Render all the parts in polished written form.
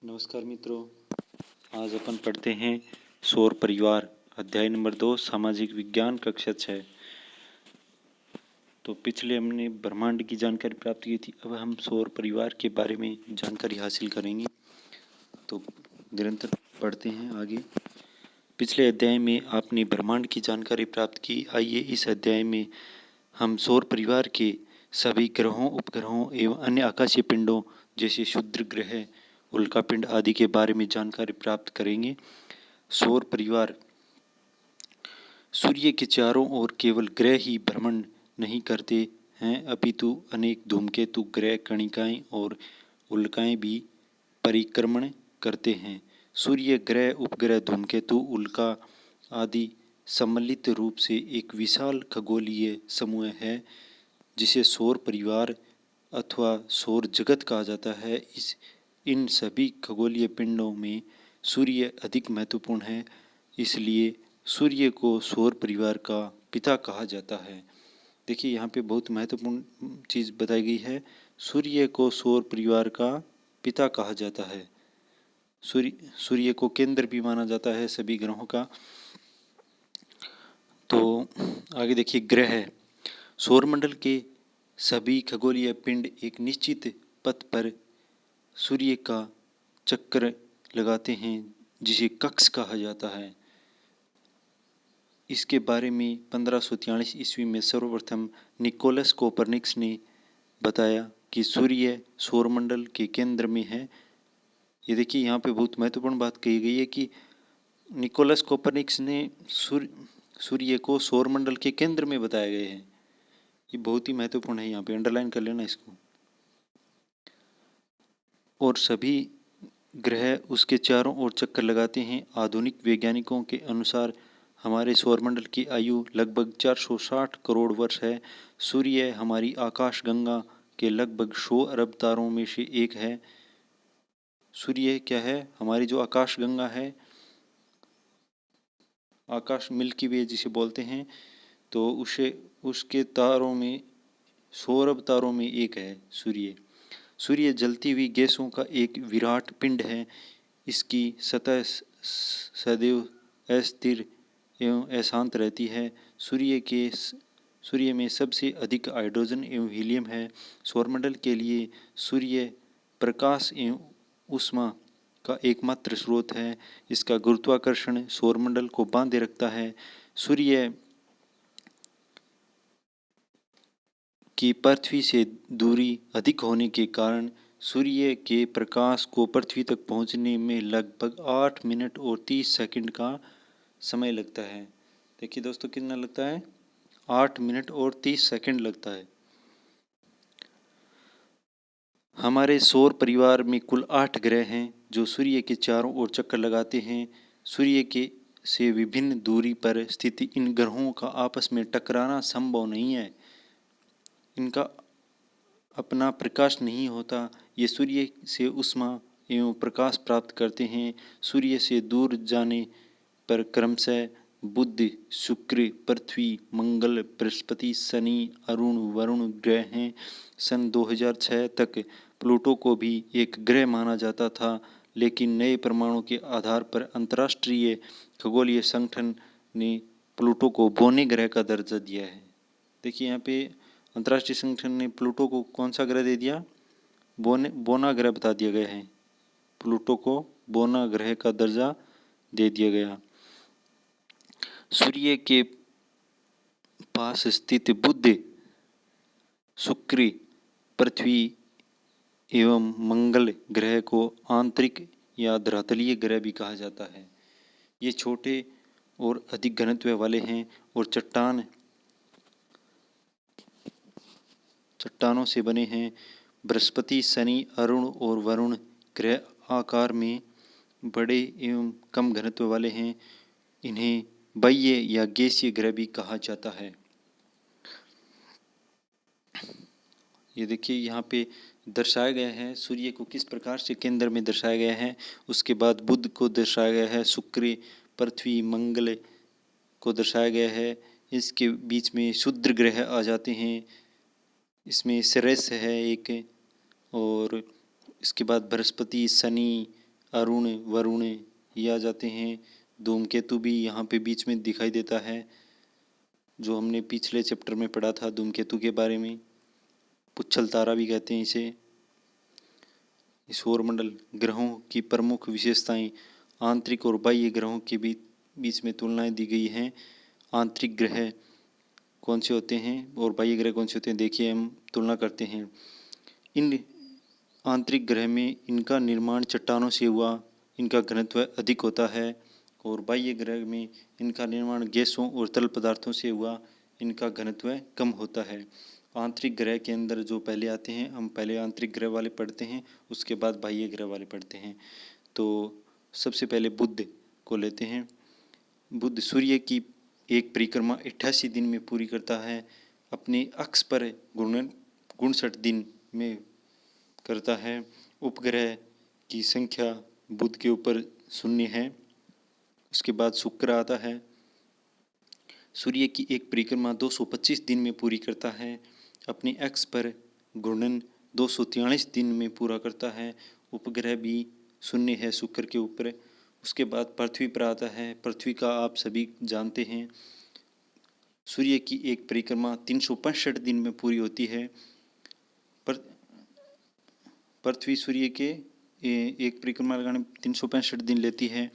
नमस्कार मित्रों, आज अपन पढ़ते हैं सौर परिवार अध्याय नंबर 2 सामाजिक विज्ञान कक्षा 6। तो पिछले हमने ब्रह्मांड की जानकारी प्राप्त की थी, अब हम सौर परिवार के बारे में जानकारी हासिल करेंगे। तो निरंतर पढ़ते हैं आगे। पिछले अध्याय में आपने ब्रह्मांड की जानकारी प्राप्त की। आइए इस अध्याय में हम सौर परिवार के सभी ग्रहों, उपग्रहों एवं अन्य आकाशीय पिंडों जैसे क्षुद्र ग्रह, उल्कापिंड आदि के बारे में जानकारी प्राप्त करेंगे। सौर परिवार सूर्य के चारों ओर केवल ग्रह ही भ्रमण नहीं करते हैं, अपितु अनेक धूमकेतु, ग्रह, कणिकाएं और उल्काएं भी परिक्रमण करते हैं। सूर्य, ग्रह, उपग्रह, धूमकेतु, उल्का आदि सम्मिलित रूप से एक विशाल खगोलीय समूह है जिसे सौर परिवार अथवा सौर जगत कहा जाता है। इन सभी खगोलीय पिंडों में सूर्य अधिक महत्वपूर्ण है, इसलिए सूर्य को सौर परिवार का पिता कहा जाता है। देखिए यहाँ पे बहुत महत्वपूर्ण चीज़ बताई गई है, सूर्य को सौर परिवार का पिता कहा जाता है। सूर्य को केंद्र भी माना जाता है सभी ग्रहों का। तो आगे देखिए, ग्रह। सौरमंडल के सभी खगोलीय पिंड एक निश्चित पथ पर सूर्य का चक्कर लगाते हैं जिसे कक्ष कहा जाता है। इसके बारे में 1543 ईस्वी में सर्वप्रथम निकोलस कोपरनिकस ने बताया कि सूर्य सौरमंडल के केंद्र में है। ये देखिए यहाँ पे बहुत महत्वपूर्ण बात कही गई है कि निकोलस कोपरनिकस ने सूर्य को सौरमंडल के केंद्र में बताया गया है। ये बहुत ही महत्वपूर्ण है, यहाँ पे अंडरलाइन कर लेना इसको। और सभी ग्रह उसके चारों ओर चक्कर लगाते हैं। आधुनिक वैज्ञानिकों के अनुसार हमारे सौरमंडल की आयु लगभग 460 करोड़ वर्ष है। सूर्य हमारी आकाश गंगा के लगभग 100 अरब तारों में से एक है। सूर्य क्या है? हमारी जो आकाश गंगा है, आकाश मिल्की वे जिसे बोलते हैं, तो उसके तारों में 100 अरब तारों में एक है सूर्य। सूर्य जलती हुई गैसों का एक विराट पिंड है। इसकी सतह सदैव अस्थिर एवं अशांत रहती है। सूर्य में सबसे अधिक हाइड्रोजन एवं हीलियम है। सौरमंडल के लिए सूर्य प्रकाश एवं ऊष्मा का एकमात्र स्रोत है। इसका गुरुत्वाकर्षण सौरमंडल को बांधे रखता है। सूर्य की पृथ्वी से दूरी अधिक होने के कारण सूर्य के प्रकाश को पृथ्वी तक पहुंचने में लगभग 8 मिनट और 30 सेकंड का समय लगता है। देखिए दोस्तों, कितना लगता है? 8 मिनट और 30 सेकंड लगता है। हमारे सौर परिवार में कुल 8 ग्रह हैं जो सूर्य के चारों ओर चक्कर लगाते हैं। सूर्य के से विभिन्न दूरी पर स्थित इन ग्रहों का आपस में टकराना संभव नहीं है। इनका अपना प्रकाश नहीं होता। ये सूर्य से ऊष्मा एवं प्रकाश प्राप्त करते हैं। सूर्य से दूर जाने पर क्रमशः बुध, शुक्र, पृथ्वी, मंगल, बृहस्पति, शनि, अरुण, वरुण ग्रह हैं। सन 2006 तक प्लूटो को भी एक ग्रह माना जाता था, लेकिन नए प्रमाणों के आधार पर अंतर्राष्ट्रीय खगोलीय संगठन ने प्लूटो को बोने ग्रह का दर्जा दिया है। देखिए यहाँ पे अंतर्राष्ट्रीय संगठन ने प्लूटो को कौन सा ग्रह दे दिया? बोना ग्रह बता दिया गया है। प्लूटो को बोना ग्रह का दर्जा दे दिया गया। सूर्य के पास स्थित बुध, शुक्र, पृथ्वी एवं मंगल ग्रह को आंतरिक या धरातलीय ग्रह भी कहा जाता है। ये छोटे और अधिक घनत्व वाले हैं और चट्टानों से बने हैं। बृहस्पति, शनि, अरुण और वरुण ग्रह आकार में बड़े एवं कम घनत्व वाले हैं। इन्हें बाह्य या गैसीय ग्रह भी कहा जाता है। ये देखिए यहाँ पे दर्शाया गया है सूर्य को किस प्रकार से केंद्र में दर्शाया गया है। उसके बाद बुध को दर्शाया गया है, शुक्र, पृथ्वी, मंगल को दर्शाया गया है। इसके बीच में क्षुद्र ग्रह आ जाते हैं। इसमें सेरेस है एक, और इसके बाद बृहस्पति, शनि, अरुण, वरुण ये आ जाते हैं। धूमकेतु भी यहाँ पे बीच में दिखाई देता है, जो हमने पिछले चैप्टर में पढ़ा था धूमकेतु के बारे में। पुच्छल तारा भी कहते हैं इसे। सौरमंडल ग्रहों की प्रमुख विशेषताएं, आंतरिक और बाह्य ग्रहों के बीच में तुलनाएं दी गई हैं। आंतरिक ग्रह कौन से होते हैं और बाह्य ग्रह कौन से होते हैं, देखिए हम तुलना करते हैं। इन आंतरिक ग्रह में इनका निर्माण चट्टानों से हुआ, इनका घनत्व अधिक होता है। और बाह्य ग्रह में इनका निर्माण गैसों और तरल पदार्थों से हुआ, इनका घनत्व कम होता है। आंतरिक ग्रह के अंदर जो पहले आते हैं, हम पहले आंतरिक ग्रह वाले पढ़ते हैं, उसके बाद बाह्य ग्रह वाले पढ़ते हैं। तो सबसे पहले बुध को लेते हैं। बुध सूर्य की एक परिक्रमा 88 दिन में पूरी करता है। अपने अक्ष पर घूर्णन 59 दिन में करता है। उपग्रह की संख्या बुध के ऊपर 0 है। उसके बाद शुक्र आता है। सूर्य की एक परिक्रमा 225 दिन में पूरी करता है। अपने अक्ष पर घूर्णन 243 दिन में पूरा करता है। उपग्रह भी 0 है शुक्र के ऊपर। उसके बाद पृथ्वी पर आता है। पृथ्वी का आप सभी जानते हैं, सूर्य की एक परिक्रमा 365 दिन में पूरी होती है। पृथ्वी सूर्य के एक परिक्रमा लगाने में 365 दिन लेती है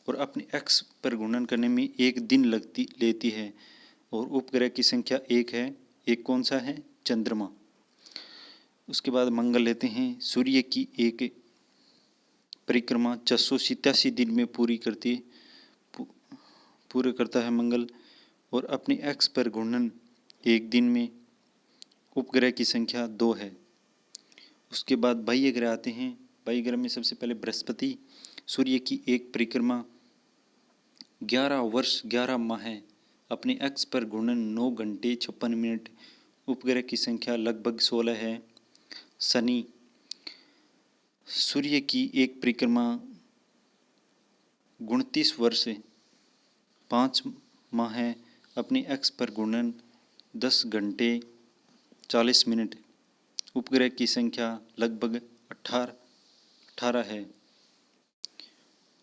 और अपने अक्ष पर घूर्णन करने में 1 दिन लेती है। और उपग्रह की संख्या 1 है। एक कौन सा है? चंद्रमा। उसके बाद मंगल लेते हैं। सूर्य की एक परिक्रमा 487 दिन में पूरे करता है मंगल, और अपने अक्ष पर घूर्णन 1 दिन में। उपग्रह की संख्या 2 है। उसके बाद बाह्य ग्रह आते हैं। बाह्य ग्रह में सबसे पहले बृहस्पति। सूर्य की एक परिक्रमा 11 वर्ष 11 माह है। अपने अक्ष पर घूर्णन 9 घंटे 56 मिनट। उपग्रह की संख्या लगभग 16 है। शनि। सूर्य की एक परिक्रमा 29 वर्ष 5 माह है। अपने अक्ष पर घूर्णन 10 घंटे 40 मिनट। उपग्रह की संख्या लगभग 18 है।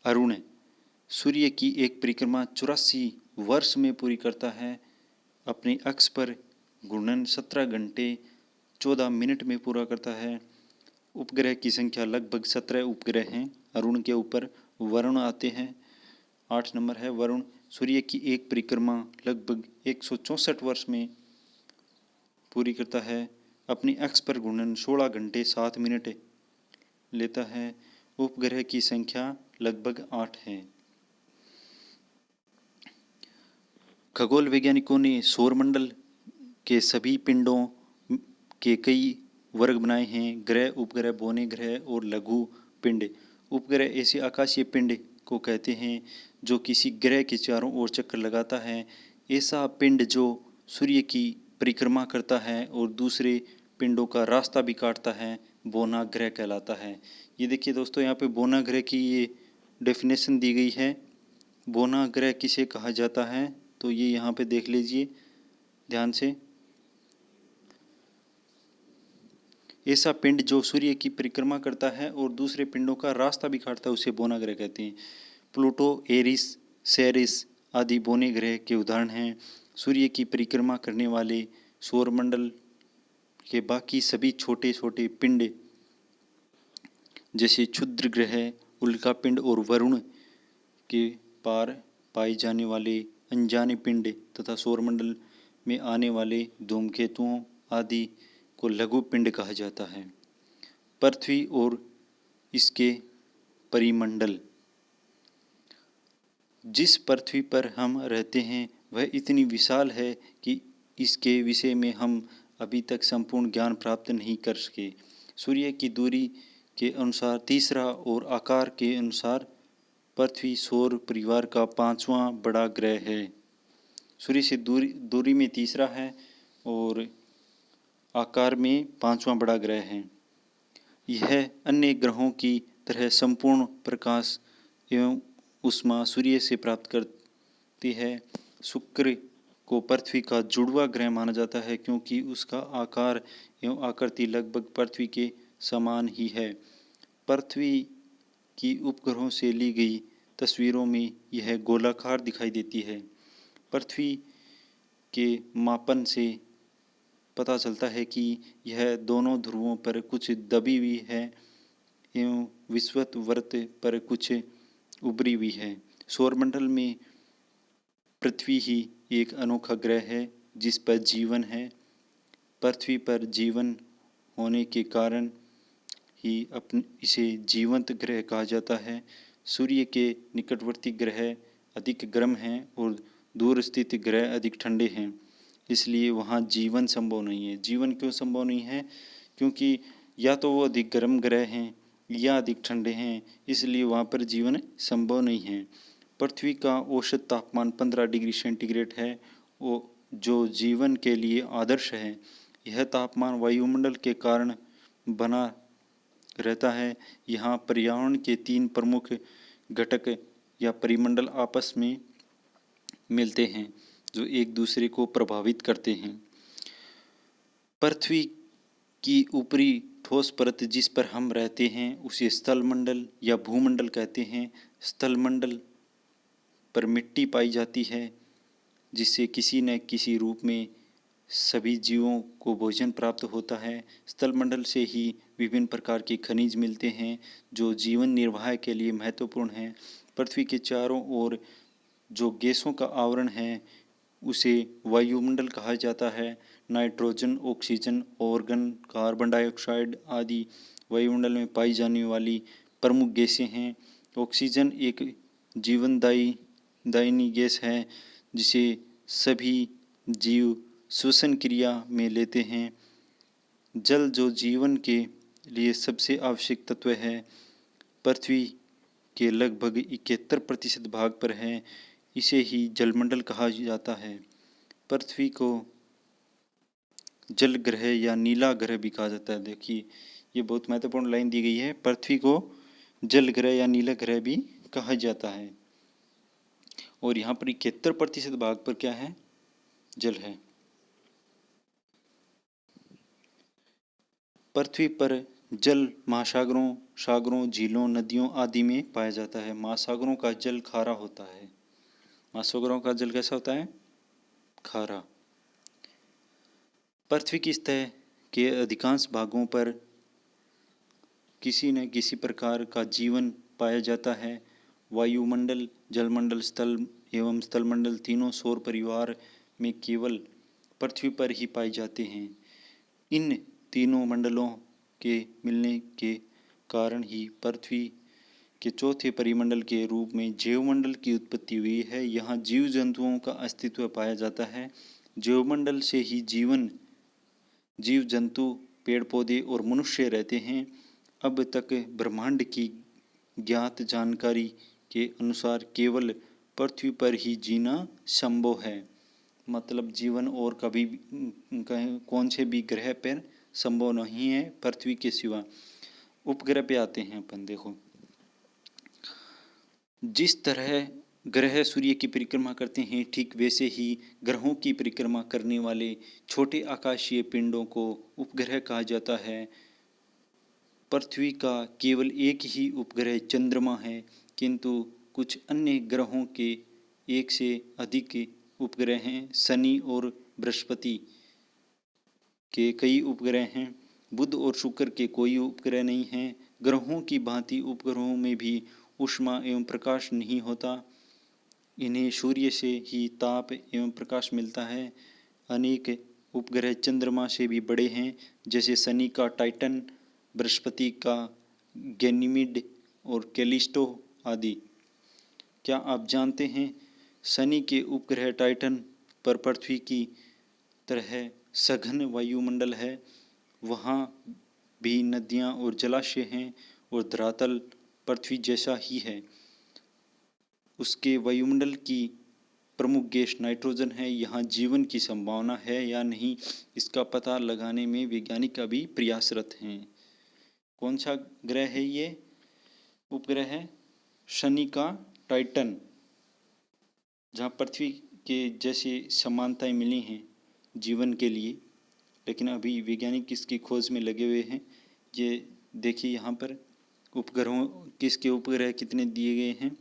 अरुण। सूर्य की एक परिक्रमा 84 वर्ष में पूरी करता है। अपने अक्ष पर घूर्णन 17 घंटे 14 मिनट में पूरा करता है। उपग्रह की संख्या लगभग 17 उपग्रह हैं अरुण के ऊपर। वरुण आते हैं, 8 नंबर है वरुण। सूर्य की एक परिक्रमा लगभग 164 वर्ष में पूरी करता है। अपने अक्ष पर घूर्णन 16 घंटे 7 मिनट लेता है। उपग्रह की संख्या लगभग 8 है। खगोल वैज्ञानिकों ने सौरमंडल के सभी पिंडों के कई वर्ग बनाए हैं। ग्रह, उपग्रह, बौने ग्रह और लघु पिंड। उपग्रह ऐसे आकाशीय पिंड को कहते हैं जो किसी ग्रह के चारों ओर चक्कर लगाता है। ऐसा पिंड जो सूर्य की परिक्रमा करता है और दूसरे पिंडों का रास्ता भी काटता है, बौना ग्रह कहलाता है। ये देखिए दोस्तों, यहाँ पे बौना ग्रह की ये डेफिनेशन दी गई है। बौना ग्रह किसे कहा जाता है, तो ये यहाँ पे देख लीजिए ध्यान से। ऐसा पिंड जो सूर्य की परिक्रमा करता है और दूसरे पिंडों का रास्ता भी काटता है, उसे बौना ग्रह कहते हैं। प्लूटो, एरिस, सेरिस आदि बौने ग्रह के उदाहरण हैं। सूर्य की परिक्रमा करने वाले सौरमंडल के बाकी सभी छोटे छोटे पिंड जैसे क्षुद्र ग्रह, उल्कापिंड और वरुण के पार पाए जाने वाले अनजाने पिंड तथा सौरमंडल में आने वाले धूमकेतुओं आदि को लघु पिंड कहा जाता है। पृथ्वी और इसके परिमंडल। जिस पृथ्वी पर हम रहते हैं वह इतनी विशाल है कि इसके विषय में हम अभी तक संपूर्ण ज्ञान प्राप्त नहीं कर सके। सूर्य की दूरी के अनुसार तीसरा और आकार के अनुसार पृथ्वी सौर परिवार का 5वां बड़ा ग्रह है। सूर्य से दूरी में तीसरा है और आकार में 5वां बड़ा ग्रह है। यह अन्य ग्रहों की तरह संपूर्ण प्रकाश एवं ऊष्मा सूर्य से प्राप्त करती है। शुक्र को पृथ्वी का जुड़वा ग्रह माना जाता है क्योंकि उसका आकार एवं आकृति लगभग पृथ्वी के समान ही है। पृथ्वी की उपग्रहों से ली गई तस्वीरों में यह गोलाकार दिखाई देती है। पृथ्वी के मापन से पता चलता है कि यह दोनों ध्रुवों पर कुछ दबी हुई है एवं विषुवत पर कुछ उभरी हुई है। सौरमंडल में पृथ्वी ही एक अनोखा ग्रह है जिस पर जीवन है। पृथ्वी पर जीवन होने के कारण ही इसे जीवंत ग्रह कहा जाता है। सूर्य के निकटवर्ती ग्रह अधिक गर्म हैं और दूर स्थित ग्रह अधिक ठंडे हैं, इसलिए वहाँ जीवन संभव नहीं है। जीवन क्यों संभव नहीं है? क्योंकि या तो वो अधिक गर्म ग्रह हैं या अधिक ठंडे हैं, इसलिए वहाँ पर जीवन संभव नहीं है। पृथ्वी का औसत तापमान 15 डिग्री सेंटीग्रेड है, वो जो जीवन के लिए आदर्श है। यह तापमान वायुमंडल के कारण बना रहता है। यहाँ पर्यावरण के 3 प्रमुख घटक या परिमंडल आपस में मिलते हैं जो एक दूसरे को प्रभावित करते हैं। पृथ्वी की ऊपरी ठोस परत जिस पर हम रहते हैं उसे स्थलमंडल या भूमंडल कहते हैं। स्थलमंडल पर मिट्टी पाई जाती है जिससे किसी न किसी रूप में सभी जीवों को भोजन प्राप्त होता है। स्थलमंडल से ही विभिन्न प्रकार के खनिज मिलते हैं जो जीवन निर्वाह के लिए महत्वपूर्ण हैं। पृथ्वी के चारों ओर जो गैसों का आवरण है उसे वायुमंडल कहा जाता है। Nitrogen, oxygen, organ, carbon dioxide आदि वायुमंडल में पाई जाने वाली प्रमुख गैसें हैं। ऑक्सीजन एक जीवनदायिनी गैस है जिसे सभी जीव श्वसन क्रिया में लेते हैं। जल जो जीवन के लिए सबसे आवश्यक तत्व है, पृथ्वी के लगभग 71% भाग पर है। इसे ही जलमंडल कहा जाता है। पृथ्वी को जल ग्रह या नीला ग्रह भी कहा जाता है। देखिए, ये बहुत महत्वपूर्ण लाइन दी गई है। पृथ्वी को जल ग्रह या नीला ग्रह भी कहा जाता है और यहाँ पर 71% भाग पर क्या है? जल है। पृथ्वी पर जल महासागरों, सागरों, झीलों, नदियों आदि में पाया जाता है। महासागरों का जल खारा होता है। महासागरों का जल कैसा होता है? खारा। पृथ्वी की सतह के अधिकांश भागों पर किसी न किसी प्रकार का जीवन पाया जाता है। वायुमंडल, जलमंडल, स्थल एवं स्थलमंडल तीनों सौर परिवार में केवल पृथ्वी पर ही पाए जाते हैं। इन तीनों मंडलों के मिलने के कारण ही पृथ्वी के चौथे परिमंडल के रूप में जैवमंडल की उत्पत्ति हुई है। यहाँ जीव जंतुओं का अस्तित्व पाया जाता है। जैवमंडल से ही जीव जंतु, पेड़ पौधे और मनुष्य रहते हैं। अब तक ब्रह्मांड की ज्ञात जानकारी के अनुसार केवल पृथ्वी पर ही जीना संभव है। मतलब जीवन और कभी कौन से भी ग्रह पर संभव नहीं है पृथ्वी के सिवा। उपग्रह पे आते हैं अपन। देखो, जिस तरह ग्रह सूर्य की परिक्रमा करते हैं ठीक वैसे ही ग्रहों की परिक्रमा करने वाले छोटे आकाशीय पिंडों को उपग्रह कहा जाता है। पृथ्वी का केवल एक ही उपग्रह चंद्रमा है, किंतु कुछ अन्य ग्रहों के एक से अधिक उपग्रह हैं। शनि और बृहस्पति के कई उपग्रह हैं। बुध और शुक्र के कोई उपग्रह नहीं हैं। ग्रहों की भांति उपग्रहों में भी ऊष्मा एवं प्रकाश नहीं होता। इन्हें सूर्य से ही ताप एवं प्रकाश मिलता है। अनेक उपग्रह चंद्रमा से भी बड़े हैं, जैसे शनि का टाइटन, बृहस्पति का गैनीमीड और कैलिस्टो आदि। क्या आप जानते हैं शनि के उपग्रह टाइटन पर पृथ्वी की तरह सघन वायुमंडल है। वहाँ भी नदियाँ और जलाशय हैं और धरातल पृथ्वी जैसा ही है। उसके वायुमंडल की प्रमुख गैस नाइट्रोजन है। यहाँ जीवन की संभावना है या नहीं, इसका पता लगाने में वैज्ञानिक अभी प्रयासरत हैं। कौन सा ग्रह है ये? उपग्रह है शनि का टाइटन, जहाँ पृथ्वी के जैसे समानताएं मिली हैं जीवन के लिए, लेकिन अभी वैज्ञानिक इसकी खोज में लगे हुए हैं। ये देखिए यहाँ पर उपग्रहों किसके उपग्रह कितने दिए गए हैं।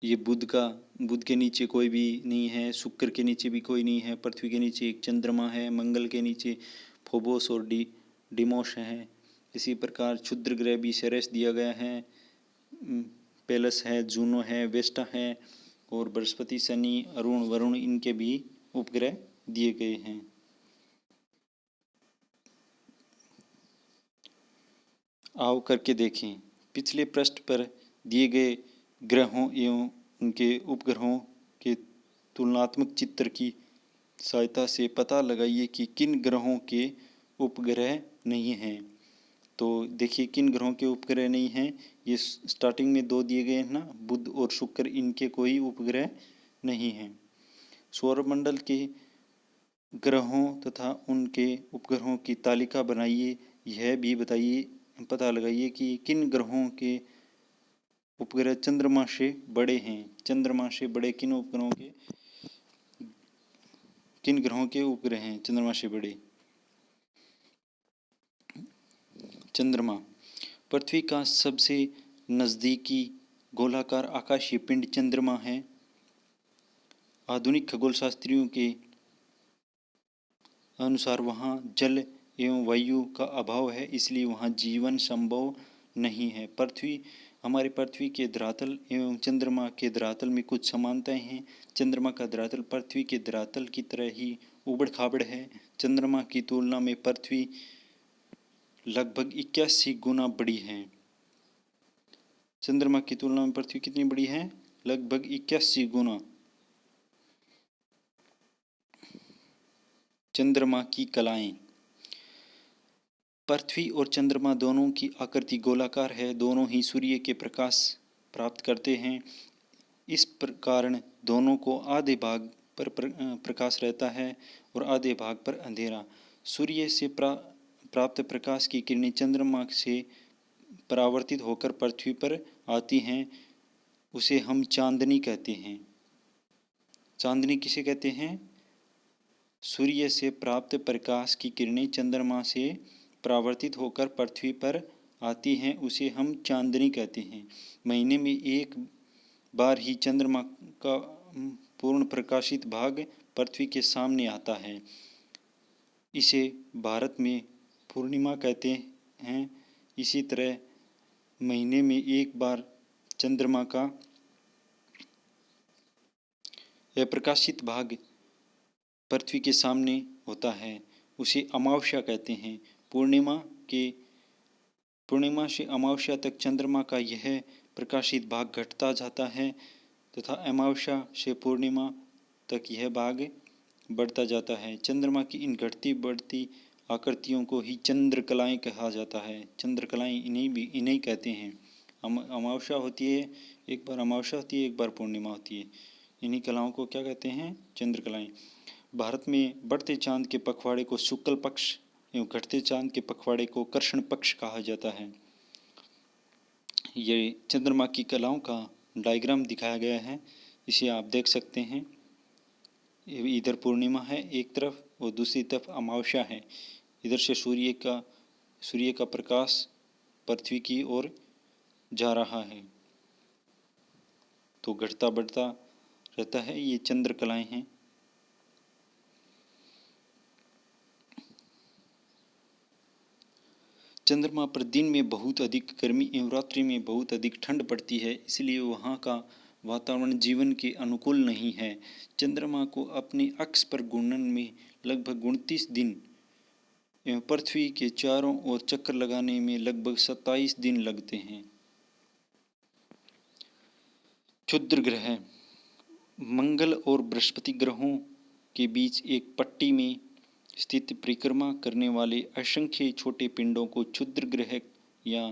ये बुध के नीचे कोई भी नहीं है, शुक्र के नीचे भी कोई नहीं है, पृथ्वी के नीचे एक चंद्रमा है, मंगल के नीचे फोबोस और डिमोस है। इसी प्रकार क्षुद्र ग्रह भी सेरेस दिया गया है, पेलस है, जूनो है, वेस्टा है और बृहस्पति, शनि, अरुण, वरुण इनके भी उपग्रह दिए गए हैं। आओ करके देखें। पिछले पृष्ठ पर दिए गए ग्रहों एवं उनके उपग्रहों के तुलनात्मक चित्र की सहायता से पता लगाइए कि किन ग्रहों के उपग्रह नहीं हैं। तो देखिए किन ग्रहों के उपग्रह नहीं हैं। ये स्टार्टिंग में 2 दिए गए हैं ना, बुध और शुक्र, इनके कोई उपग्रह नहीं हैं। सौरमंडल के ग्रहों तथा उनके उपग्रहों की तालिका बनाइए। यह भी बताइए, पता लगाइए कि किन ग्रहों के उपग्रह चंद्रमा से बड़े हैं। चंद्रमा से बड़े किन उपग्रहों के, किन ग्रहों के उपग्रह हैं चंद्रमा से बड़े। चंद्रमा पृथ्वी का सबसे नज़दीकी गोलाकार आकाशीय पिंड चंद्रमा है। आधुनिक खगोलशास्त्रियों के अनुसार वहाँ जल एवं वायु का अभाव है, इसलिए वहाँ जीवन संभव नहीं है। हमारी पृथ्वी के धरातल एवं चंद्रमा के धरातल में कुछ समानताएं हैं। चंद्रमा का धरातल पृथ्वी के धरातल की तरह ही उबड़ खाबड़ है। चंद्रमा की तुलना में पृथ्वी लगभग 81 गुना बड़ी है। चंद्रमा की तुलना में पृथ्वी कितनी बड़ी है? लगभग 81 गुना। चंद्रमा की कलाएं। पृथ्वी और चंद्रमा दोनों की आकृति गोलाकार है। दोनों ही सूर्य के प्रकाश प्राप्त करते हैं। इस कारण दोनों को आधे भाग पर प्रकाश रहता है और आधे भाग पर अंधेरा। सूर्य से प्राप्त प्रकाश की किरणें चंद्रमा से परावर्तित होकर पृथ्वी पर आती हैं। उसे हम चांदनी कहते हैं। चांदनी किसे कहते हैं? सूर्य से प्राप्त प्रकाश की किरणें चंद्रमा से परावर्तित होकर पृथ्वी पर आती हैं, उसे हम चांदनी कहते हैं। महीने में एक बार ही चंद्रमा का पूर्ण प्रकाशित भाग पृथ्वी के सामने आता है। इसे भारत में पूर्णिमा कहते हैं। इसी तरह महीने में एक बार चंद्रमा का यह प्रकाशित भाग पृथ्वी के सामने होता है, उसे अमावस्या कहते हैं। पूर्णिमा से अमावस्या तक चंद्रमा का यह प्रकाशित भाग घटता जाता है तथा अमावस्या से पूर्णिमा तक यह भाग बढ़ता जाता है। चंद्रमा की इन घटती बढ़ती आकृतियों को ही चंद्रकलाएं कहा जाता है। चंद्रकलाएं इन्हीं कहते हैं। अमावस्या होती है, एक बार अमावस्या होती है, एक बार पूर्णिमा होती है। इन्हीं कलाओं को क्या कहते हैं? चंद्रकलाएं। भारत में बढ़ते चांद के पखवाड़े को शुक्ल पक्ष एवं घटते चांद के पखवाड़े को कृष्ण पक्ष कहा जाता है। ये चंद्रमा की कलाओं का डायग्राम दिखाया गया है, इसे आप देख सकते हैं। इधर पूर्णिमा है एक तरफ और दूसरी तरफ अमावस्या है। इधर से सूर्य का प्रकाश पृथ्वी की ओर जा रहा है, तो घटता बढ़ता रहता है। ये चंद्रकलाएं हैं। चंद्रमा पर दिन में बहुत अधिक गर्मी एवं रात्रि में बहुत अधिक ठंड पड़ती है, इसलिए वहाँ का वातावरण जीवन के अनुकूल नहीं है। चंद्रमा को अपने अक्ष पर घूमने में लगभग 29 दिन एवं पृथ्वी के चारों ओर चक्कर लगाने में लगभग 27 दिन लगते हैं। क्षुद्र ग्रह। मंगल और बृहस्पति ग्रहों के बीच एक पट्टी में स्थित परिक्रमा करने वाले असंख्य छोटे पिंडों को क्षुद्र ग्रह या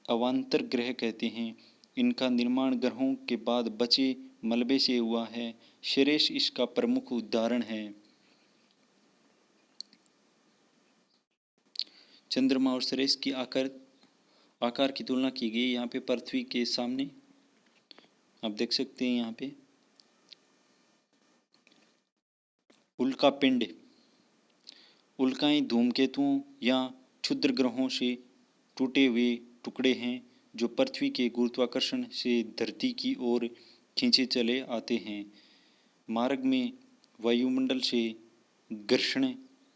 अवान्तर ग्रह कहते हैं। इनका निर्माण ग्रहों के बाद बचे मलबे से हुआ है। सेरेस इसका प्रमुख उदाहरण है। चंद्रमा और सेरेस की आकार की तुलना की गई। यहाँ पे पृथ्वी के सामने आप देख सकते हैं। यहाँ पे उल्का पिंड। उल्काएं धूमकेतुओं या क्षुद्र ग्रहों से टूटे हुए टुकड़े हैं जो पृथ्वी के गुरुत्वाकर्षण से धरती की ओर खींचे चले आते हैं। मार्ग में वायुमंडल से घर्षण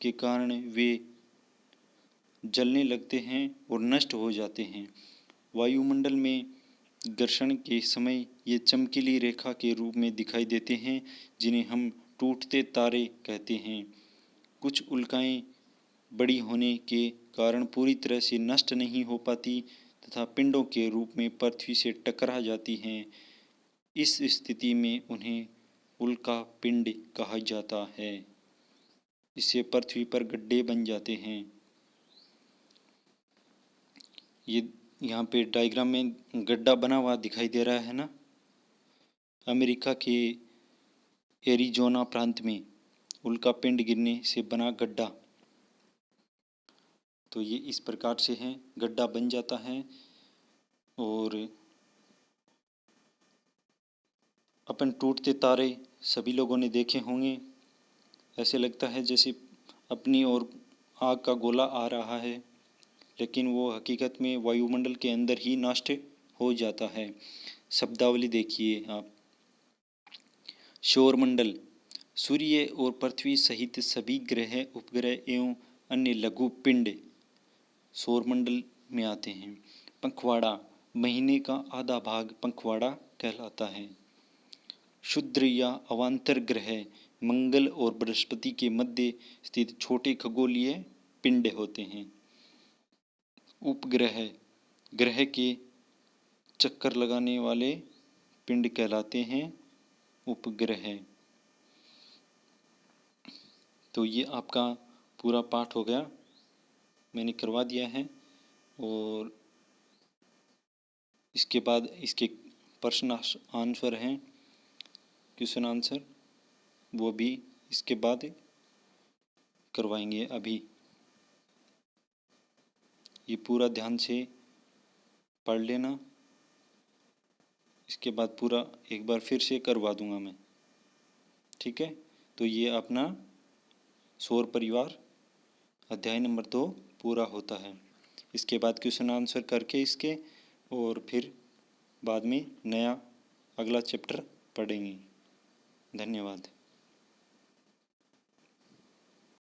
के कारण वे जलने लगते हैं और नष्ट हो जाते हैं। वायुमंडल में घर्षण के समय ये चमकीली रेखा के रूप में दिखाई देते हैं, जिन्हें हम टूटते तारे कहते हैं। कुछ उल्काएं बड़ी होने के कारण पूरी तरह से नष्ट नहीं हो पाती तथा पिंडों के रूप में पृथ्वी से टकरा जाती हैं। इस स्थिति में उन्हें उल्का पिंड कहा जाता है। इससे पृथ्वी पर गड्ढे बन जाते हैं। ये यहाँ पे डायग्राम में गड्ढा बना हुआ दिखाई दे रहा है ना, अमेरिका के एरिज़ोना प्रांत में उल्का पिंड गिरने से बना गड्ढा। तो ये इस प्रकार से है, गड्ढा बन जाता है और अपन टूटते तारे सभी लोगों ने देखे होंगे। ऐसे लगता है जैसे अपनी ओर आग का गोला आ रहा है, लेकिन वो हकीकत में वायुमंडल के अंदर ही नष्ट हो जाता है। शब्दावली देखिए आप। सौरमंडल सूर्य और पृथ्वी सहित सभी ग्रह, उपग्रह एवं अन्य लघु पिंड सौरमंडल में आते हैं। पंखवाड़ा महीने का आधा भाग पंखवाड़ा कहलाता है। क्षुद्र या अवान्तर ग्रह मंगल और बृहस्पति के मध्य स्थित छोटे खगोलीय पिंड होते हैं। उपग्रह ग्रह के चक्कर लगाने वाले पिंड कहलाते हैं उपग्रह। तो ये आपका पूरा पाठ हो गया, मैंने करवा दिया है। और इसके बाद इसके प्रश्न आंसर हैं, क्वेश्चन आंसर, वो भी इसके बाद करवाएंगे। अभी ये पूरा ध्यान से पढ़ लेना, इसके बाद पूरा एक बार फिर से करवा दूंगा मैं, ठीक है। तो ये अपना सौर परिवार अध्याय नंबर 2 पूरा होता है। इसके बाद क्वेश्चन आंसर करके इसके, और फिर बाद में नया अगला चैप्टर पढ़ेंगे। धन्यवाद।